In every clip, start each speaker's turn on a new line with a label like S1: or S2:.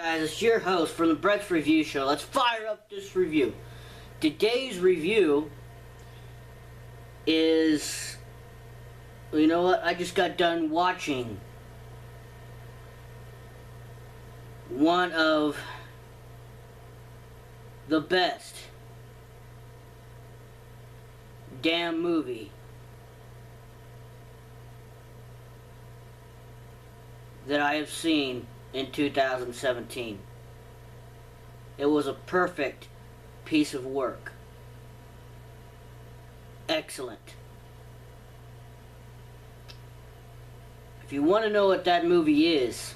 S1: Guys, it's your host from the Brett's Review Show. Let's fire up this review. Today's review is, you know what, I just got done watching one of the best damn movie that I have seen in 2017. It was a perfect piece of work. Excellent. If you want to know what that movie is,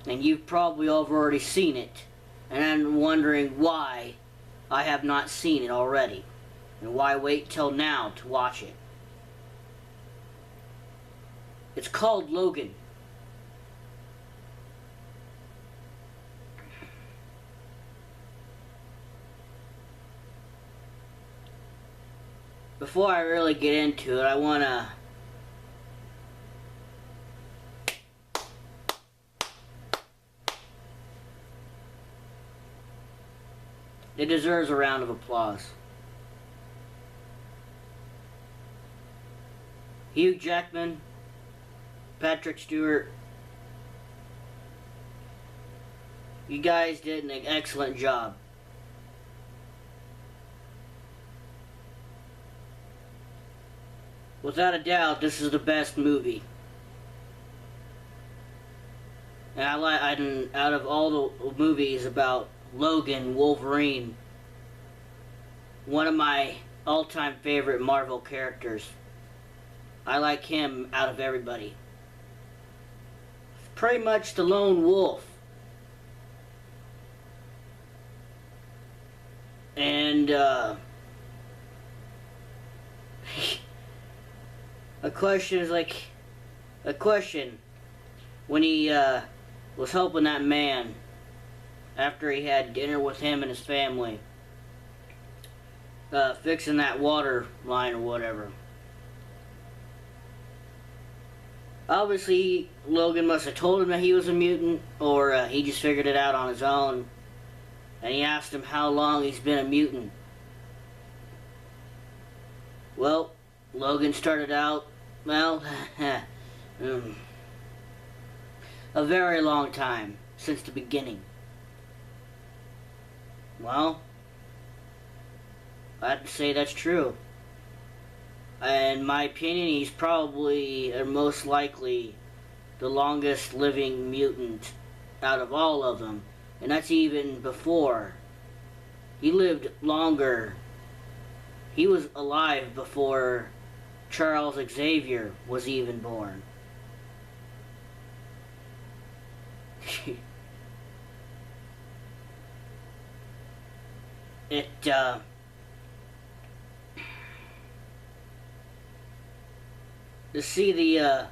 S1: and you've probably already seen it, and I'm wondering why I have not seen it already, and why wait till now to watch it. It's called Logan. Before I really get into it, I want to it deserves a round of applause. Hugh Jackman, Patrick Stewart, you guys did an excellent job. Without a doubt, this is the best movie. And out of all the movies about Logan, Wolverine, one of my all-time favorite Marvel characters. I like him out of everybody. Pretty much the lone wolf. And, a question when he was helping that man after he had dinner with him and his family, fixing that water line or whatever. Obviously, Logan must have told him that he was a mutant, or he just figured it out on his own, and he asked him how long he's been a mutant. Well, Logan started out, well, a very long time, since the beginning. Well, I have to say that's true. In my opinion, he's probably, or most likely, the longest living mutant out of all of them. And that's even before. He lived longer. He was alive before Charles Xavier was even born. To see the,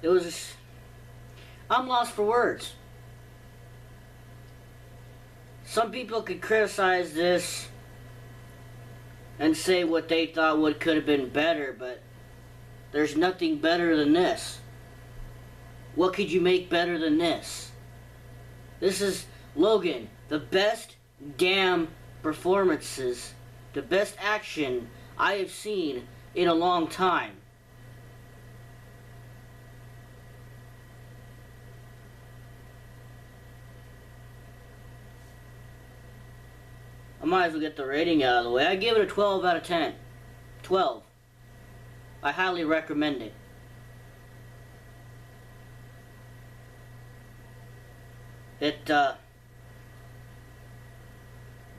S1: it was, I'm lost for words. Some people could criticize this and say what they thought could have been better, but there's nothing better than this. What could you make better than this? This is Logan, the best damn performances, the best action I have seen in a long time. I might as well get the rating out of the way. I give it a 12 out of 10. 12. I highly recommend it.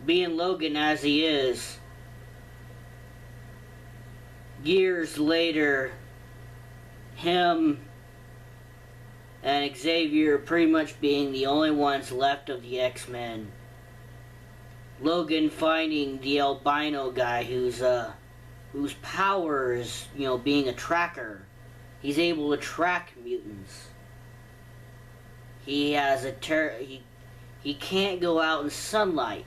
S1: Being Logan as he is, years later, him and Xavier pretty much being the only ones left of the X-Men. Logan finding the albino guy whose power is, being a tracker. He's able to track mutants. He has he can't go out in sunlight.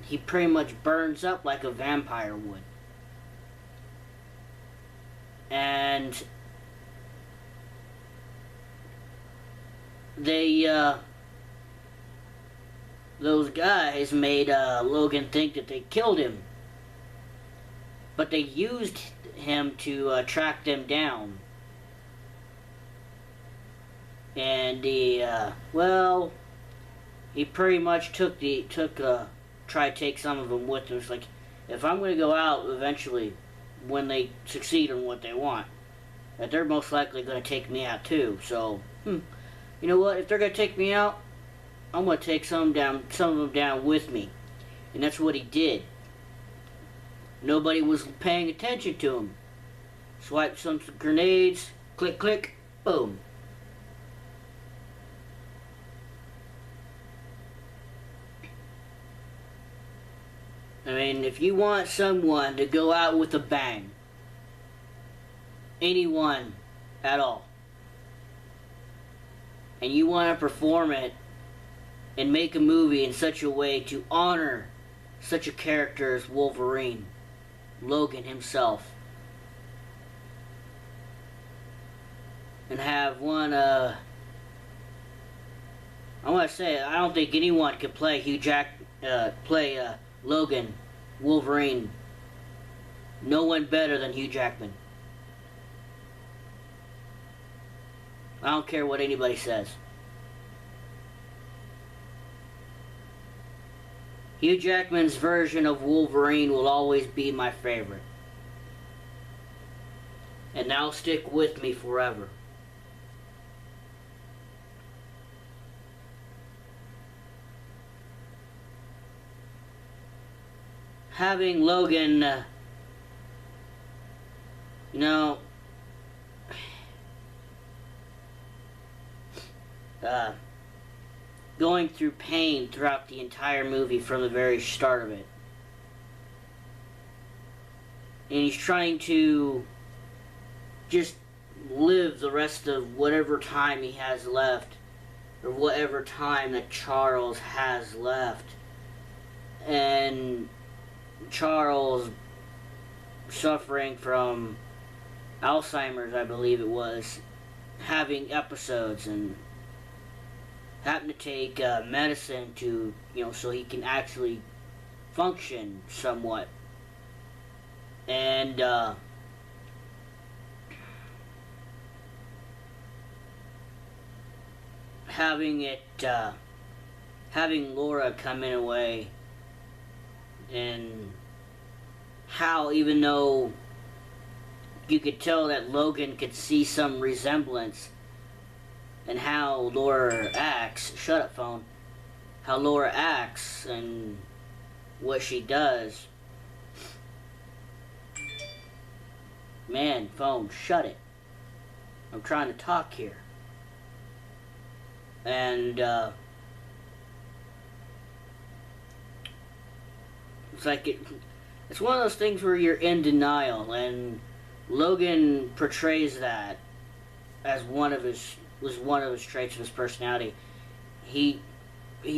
S1: He pretty much burns up like a vampire would. And they, those guys made Logan think that they killed him. But they used him to track them down. And well, he pretty much tried to take some of them with him. It's like, if I'm going to go out eventually, when they succeed in what they want, that they're most likely going to take me out too. So, you know what? If they're going to take me out, I'm going to take some of them down with me. And that's what he did. Nobody was paying attention to him. Swiped some grenades, click, click, boom. I mean, if you want someone to go out with a bang, anyone at all, and you want to perform it and make a movie in such a way to honor such a character as Wolverine, Logan himself, and have one, I want to say, I don't think anyone could play Logan, Wolverine. No one better than Hugh Jackman. I don't care what anybody says. Hugh Jackman's version of Wolverine will always be my favorite. And that'll stick with me forever. Having Logan, you know, going through pain throughout the entire movie from the very start of it. And he's trying to just live the rest of whatever time he has left, or whatever time that Charles has left. And Charles, suffering from Alzheimer's, I believe it was, having episodes and having to take medicine to, so he can actually function somewhat. And having Laura come in a way, and how, even though you could tell that Logan could see some resemblance, and how Laura acts, shut up phone, how Laura acts and what she does. Man, phone, shut it. I'm trying to talk here. And it's like it's one of those things where you're in denial, and Logan portrays that as one of his traits of his personality. He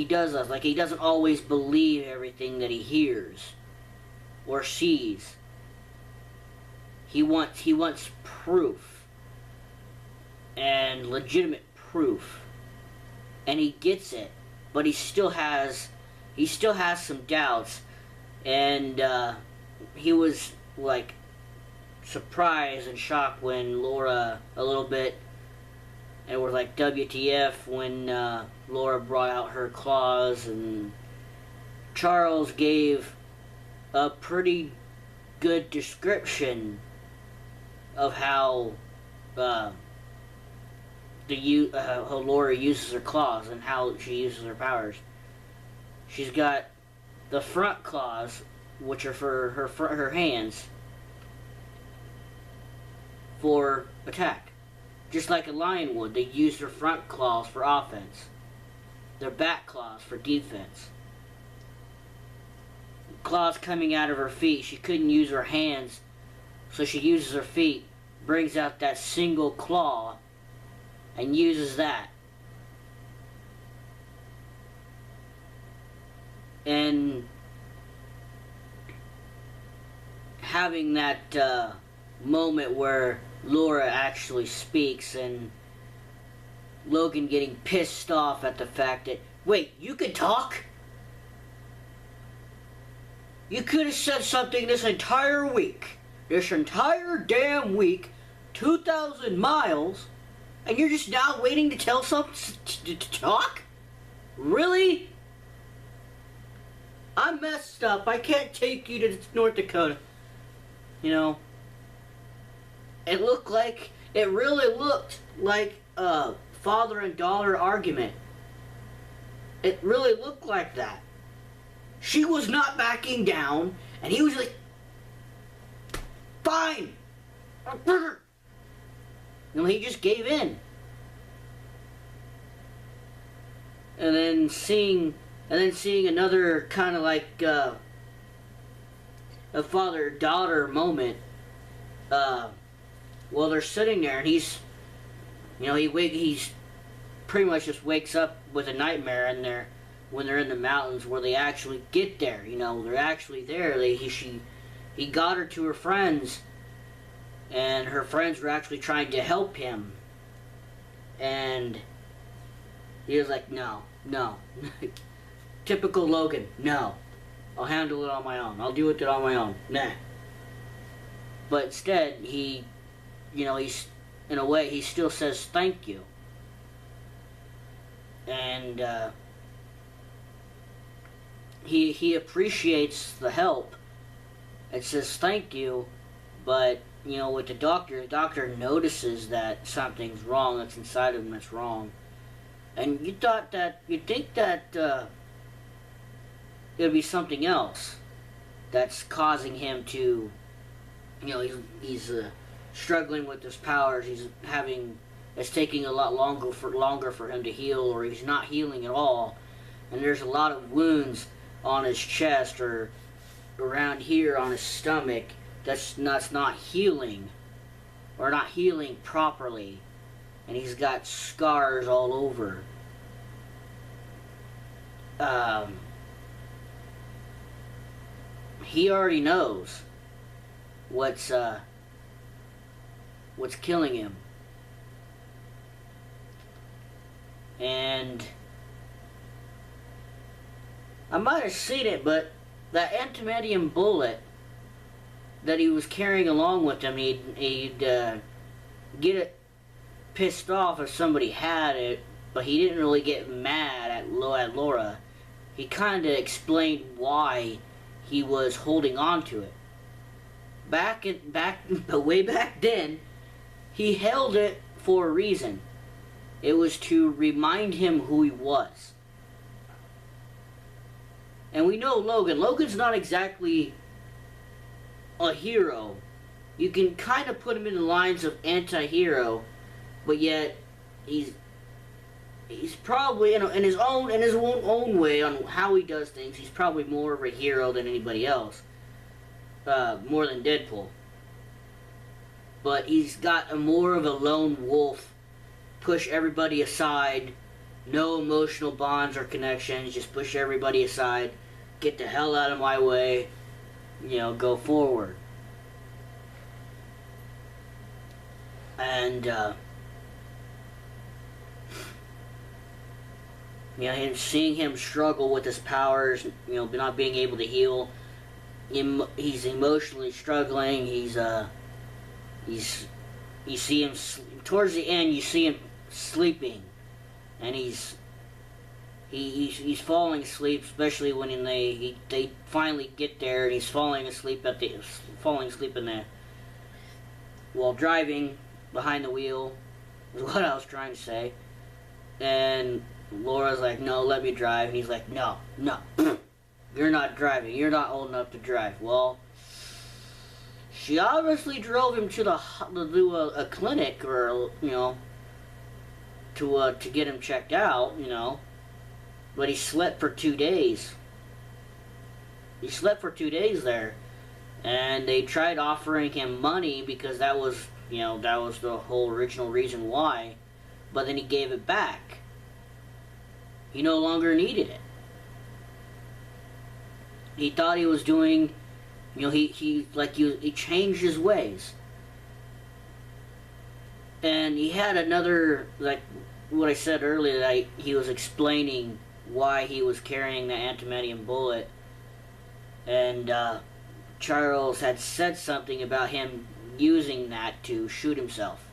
S1: does that. Like, he doesn't always believe everything that he hears or sees. He wants proof, and legitimate proof, and he gets it, but he still has some doubts. And he was like surprised and shocked when Laura, a little bit, and was like, WTF, when Laura brought out her claws. And Charles gave a pretty good description of how how Laura uses her claws and how she uses her powers. She's got the front claws, which are for her hands, for attack. Just like a lion would, they use their front claws for offense. Their back claws for defense. Claws coming out of her feet. She couldn't use her hands, so she uses her feet, brings out that single claw, and uses that. And having that moment where Laura actually speaks, and Logan getting pissed off at the fact that, wait, you could talk? You could have said something this entire week. This entire damn week, 2,000 miles, and you're just now waiting to tell something to talk? Really? I'm messed up. I can't take you to North Dakota. You know, it really looked like a father and daughter argument. It really looked like that. She was not backing down, and he was like, fine. You know, he just gave in. And then seeing another kind of like a father-daughter moment. Well, they're sitting there, and he's pretty much just wakes up with a nightmare, and when they're in the mountains where they actually get there. You know, they're actually there. He got her to her friends, and her friends were actually trying to help him, and he was like, no. Typical Logan, no. I'll handle it on my own. I'll deal with it on my own. Nah. But instead, he's, in a way, he still says thank you. And, he appreciates the help and says thank you, but, with the doctor notices that something's wrong, that's inside of him that's wrong. And you'd think that it would be something else that's causing him to, he's struggling with his powers. It's taking a lot longer for him to heal, or he's not healing at all. And there's a lot of wounds on his chest or around here on his stomach that's not healing, or not healing properly. And he's got scars all over. He already knows what's killing him. And I might have seen it, but that antimedium bullet that he was carrying along with him, he'd get it pissed off if somebody had it, but he didn't really get mad at Laura. He kind of explained why he was holding on to it. Way back then, he held it for a reason. It was to remind him who he was. And we know Logan. Logan's not exactly a hero. You can kind of put him in the lines of anti-hero, but yet he's probably in his own way on how he does things. He's probably more of a hero than anybody else, more than Deadpool. But he's got more of a lone wolf, push everybody aside, no emotional bonds or connections, just push everybody aside, get the hell out of my way, go forward. And seeing him struggle with his powers, not being able to heal, he's emotionally struggling. You see him towards the end. You see him sleeping, and he's falling asleep, especially when they finally get there, and he's falling asleep in there while driving behind the wheel. Is what I was trying to say. And Laura's like, no, let me drive. And he's like, no, you're not driving. You're not old enough to drive. Well, she obviously drove him to a clinic, or to get him checked out. But he slept for 2 days. He slept for 2 days there, and they tried offering him money because that was the whole original reason why. But then he gave it back. He no longer needed it. He thought he was doing, he changed his ways. And he had another, what I said earlier, that he was explaining why he was carrying the antimonium bullet, and Charles had said something about him using that to shoot himself.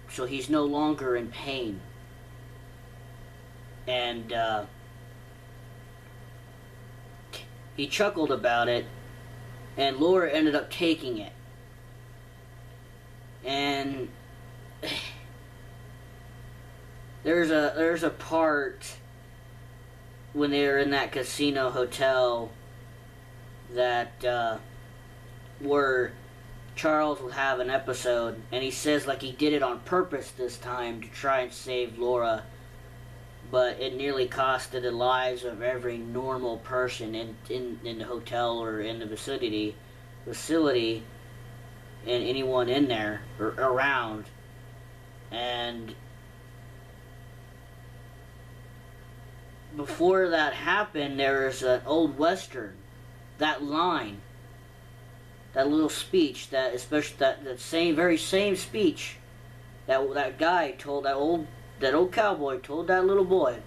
S1: So he's no longer in pain. And he chuckled about it, and Laura ended up taking it. And there's a part when they were in that casino hotel that where Charles will have an episode, and he says like he did it on purpose this time to try and save Laura, but it nearly costed the lives of every normal person in the hotel or in the facility, and anyone in there or around. And before that happened, there was an old Western, that line, that little speech, that especially that very same speech that guy told, that old cowboy told that little boy.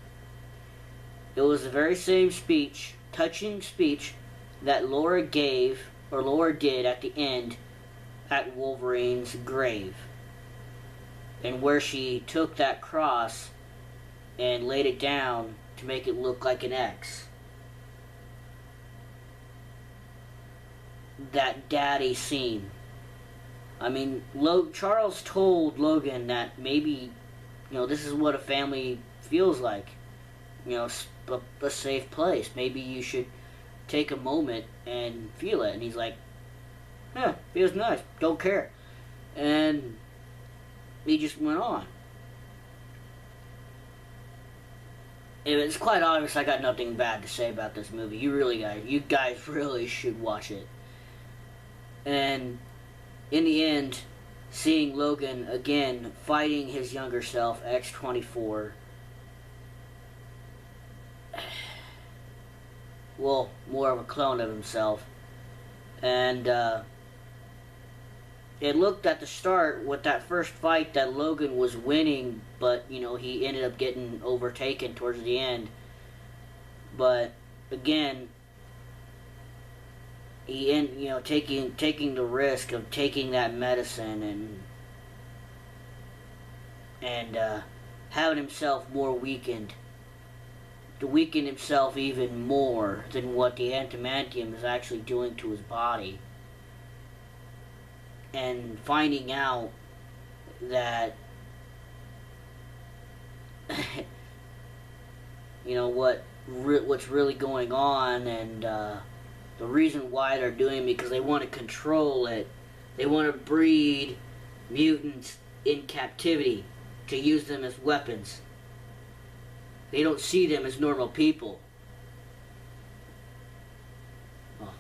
S1: It was the very same speech, touching speech, that Laura did at the end at Wolverine's grave, and where she took that cross and laid it down to make it look like an X. That daddy scene. I mean, Charles told Logan that maybe, this is what a family feels like. A safe place. Maybe you should take a moment and feel it. And he's like, yeah, feels nice. Don't care. And he just went on. It's quite obvious I got nothing bad to say about this movie. You guys really should watch it. And in the end, seeing Logan again fighting his younger self, X-24, well, more of a clone of himself, and it looked at the start with that first fight that Logan was winning, but he ended up getting overtaken towards the end. But again, he taking the risk of taking that medicine and having himself more weakened, to weaken himself even more than what the antimantium is actually doing to his body, and finding out that what's really going on, and the reason why they're doing it, because they want to control it. They want to breed mutants in captivity to use them as weapons. They don't see them as normal people. Oh.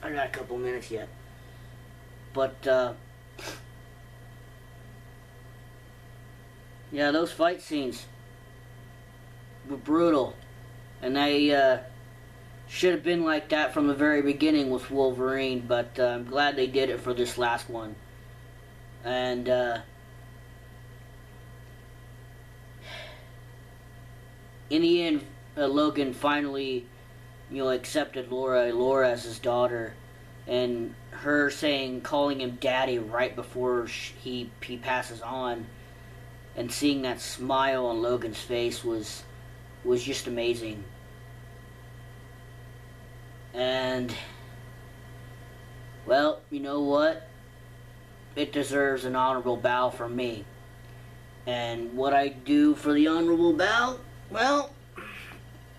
S1: I got a couple minutes yet. But, yeah, those fight scenes were brutal. And they should have been like that from the very beginning with Wolverine, but I'm glad they did it for this last one. And in the end, Logan finally, accepted Laura as his daughter, and her calling him daddy right before he passes on, and seeing that smile on Logan's face was just amazing. And, well, you know what? It deserves an honorable bow from me. And what I do for the honorable bow, well,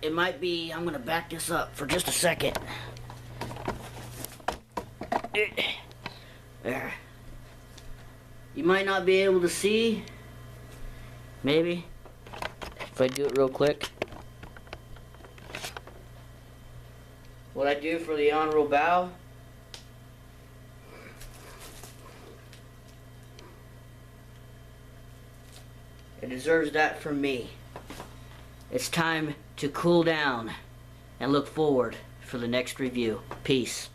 S1: it might be, I'm going to back this up for just a second. There. You might not be able to see, maybe, if I do it real quick. What I do for the honorable bow, it deserves that from me. It's time to cool down and look forward for the next review. Peace.